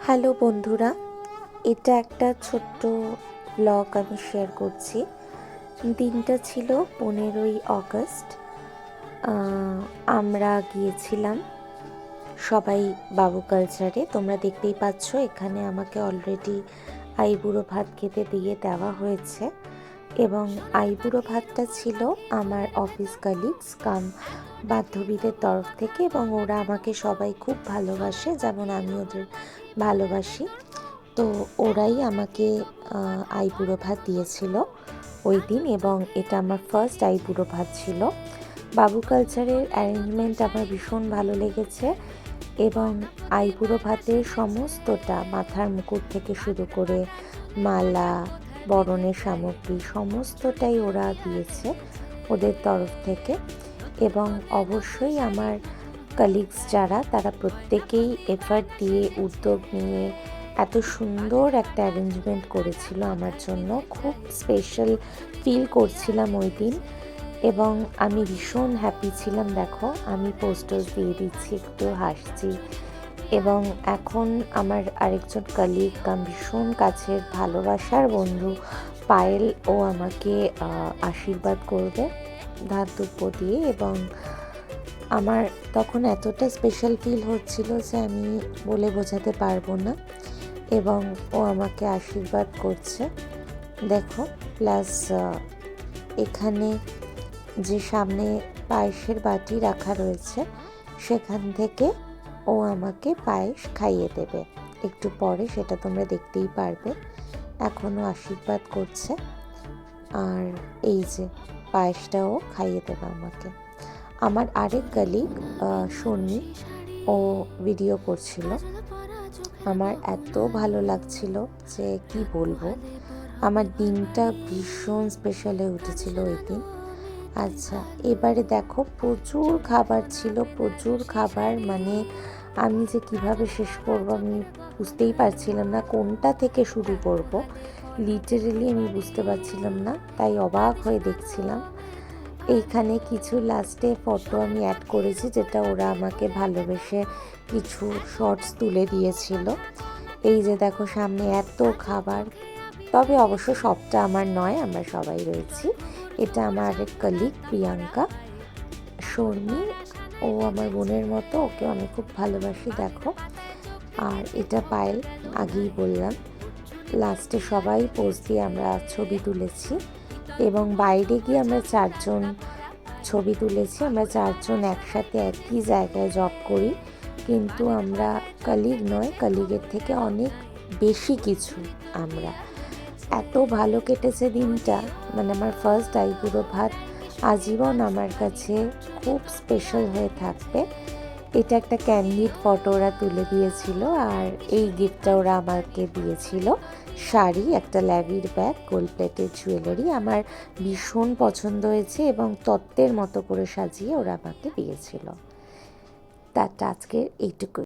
Hello বন্ধুরা, এটা একটা ছোট্ট ব্লগ আমি শেয়ার করছি। দিনটা ছিল 15ই আগস্ট। আমরা গিয়েছিলাম সবাই বাবু কালচারে। তোমরা দেখতেই পাচ্ছ এখানে আমাকে অলরেডি আইবুড়ো ভাত খেতে দিয়ে দেওয়া হয়েছে, এবং আইবুড়ো ভাতটা ছিল আমার অফিস কালিগস কাম বান্ধবীদের তরফ থেকে, এবং ওরা আমাকে সবাই খুব ভালোবাসে যেমন আমি ওদের ভালোবাসি। তো ওরাই আমাকে আইবুড়ো ভাত দিয়েছিল ওই দিন, এবং এটা আমার ফার্স্ট আইবুড়ো ভাত ছিল। বাবু কালচারের অ্যারেঞ্জমেন্ট আমার ভীষণ ভালো লেগেছে, এবং আইবুড়ো ভাতের সমস্তটা মাথার মুকুট থেকে শুরু করে মালা, বরণের সামগ্রী সমস্তটাই ওরা দিয়েছে ওদের তরফ থেকে। এবং অবশ্যই আমার কালিগস যারা, তারা প্রত্যেকেই এফার্ট দিয়ে উদ্যোগ নিয়ে এত সুন্দর একটা অ্যারেঞ্জমেন্ট করেছিল আমার জন্য। খুব স্পেশাল ফিল করছিলাম ওই দিন, এবং আমি ভীষণ হ্যাপি ছিলাম। দেখো আমি পোস্টার্স দিয়ে দিচ্ছি, একটু হাসছি। এবং এখন আমার আরেকজন কালিগ, ভীষণ কাছের ভালোবাসার বন্ধু পায়েল, ও আমাকে আশীর্বাদ করবে ধান দুব্য দিয়ে। এবং আমার তখন এতটা স্পেশাল ফিল হচ্ছিল যে আমি বলে বোঝাতে পারবো না। এবং ও আমাকে আশীর্বাদ করছে, দেখো। প্লাস এখানে যে সামনে পায়েসের বাটি রাখা রয়েছে, সেখান থেকে ও আমাকে পায়েস খাইয়ে দেবে একটু পরে, সেটা তোমরা দেখতেই পারবে। এখনও আশীর্বাদ করছে, আর এই যে পায়েসটাও খাইয়ে দেবে আমাকে। আমার আরেক কালিগ শনি, ও ভিডিও করছিল। আমার এত ভালো লাগছিল যে কি বলবো, আমার দিনটা ভীষণ স্পেশাল হয়ে উঠেছিল ওই দিন। আচ্ছা, এবারে দেখো প্রচুর খাবার ছিল, প্রচুর খাবার। মানে আমি যে কিভাবে শেষ করব আমি বুঝতেই পারছিলাম না, কোনটা থেকে শুরু করব লিটারেলি আমি বুঝতে পারছিলাম না, তাই অবাক হয়ে দেখছিলাম। এইখানে কিছু লাস্টে ফটো আমি অ্যাড করেছি, যেটা ওরা আমাকে ভালোবেসে কিছু শর্টস তুলে দিয়েছিল। এই যে দেখো সামনে এত খাবার, তবে অবশ্য সবটা আমার নয়, আমরা সবাই রয়েছি। এটা আমার আরেক কলিগ প্রিয়াঙ্কা শর্মী, ও আমার বোনের মতো, ওকে আমি খুব ভালোবাসি, দেখো। আর এটা পায়েল, আগেই বললাম। লাস্টে সবাই পোজ দিয়ে আমরা ছবি তুলেছি, এবং বাইরে গিয়ে আমরা 4 জন ছবি তুলেছি। আমরা 4 জন একসাথে একই জায়গায় জব করি, কিন্তু আমরা কলিগ নয়, কলিগের থেকে অনেক বেশি কিছু। আমরা এত ভালো কেটেছে দিনটা, মানে আমার ফার্স্ট আইবুড়ো ভাত আজীবন আমার কাছে খুব স্পেশাল হয়ে থাকবে। এটা একটা ক্যান্ডিড ফটো ওরা তুলে দিয়েছিল, আর এই গিফটটা ওরা আমাকে দিয়েছিল শাড়ি, একটা ল্যাভির ব্যাগ, গোল্ড প্লেটের জুয়েলারি। আমার ভীষণ পছন্দ হয়েছে, এবং তত্ত্বের মতো করে সাজিয়ে ওরা আমাকে দিয়েছিল। তাটা আজকের এইটুকু।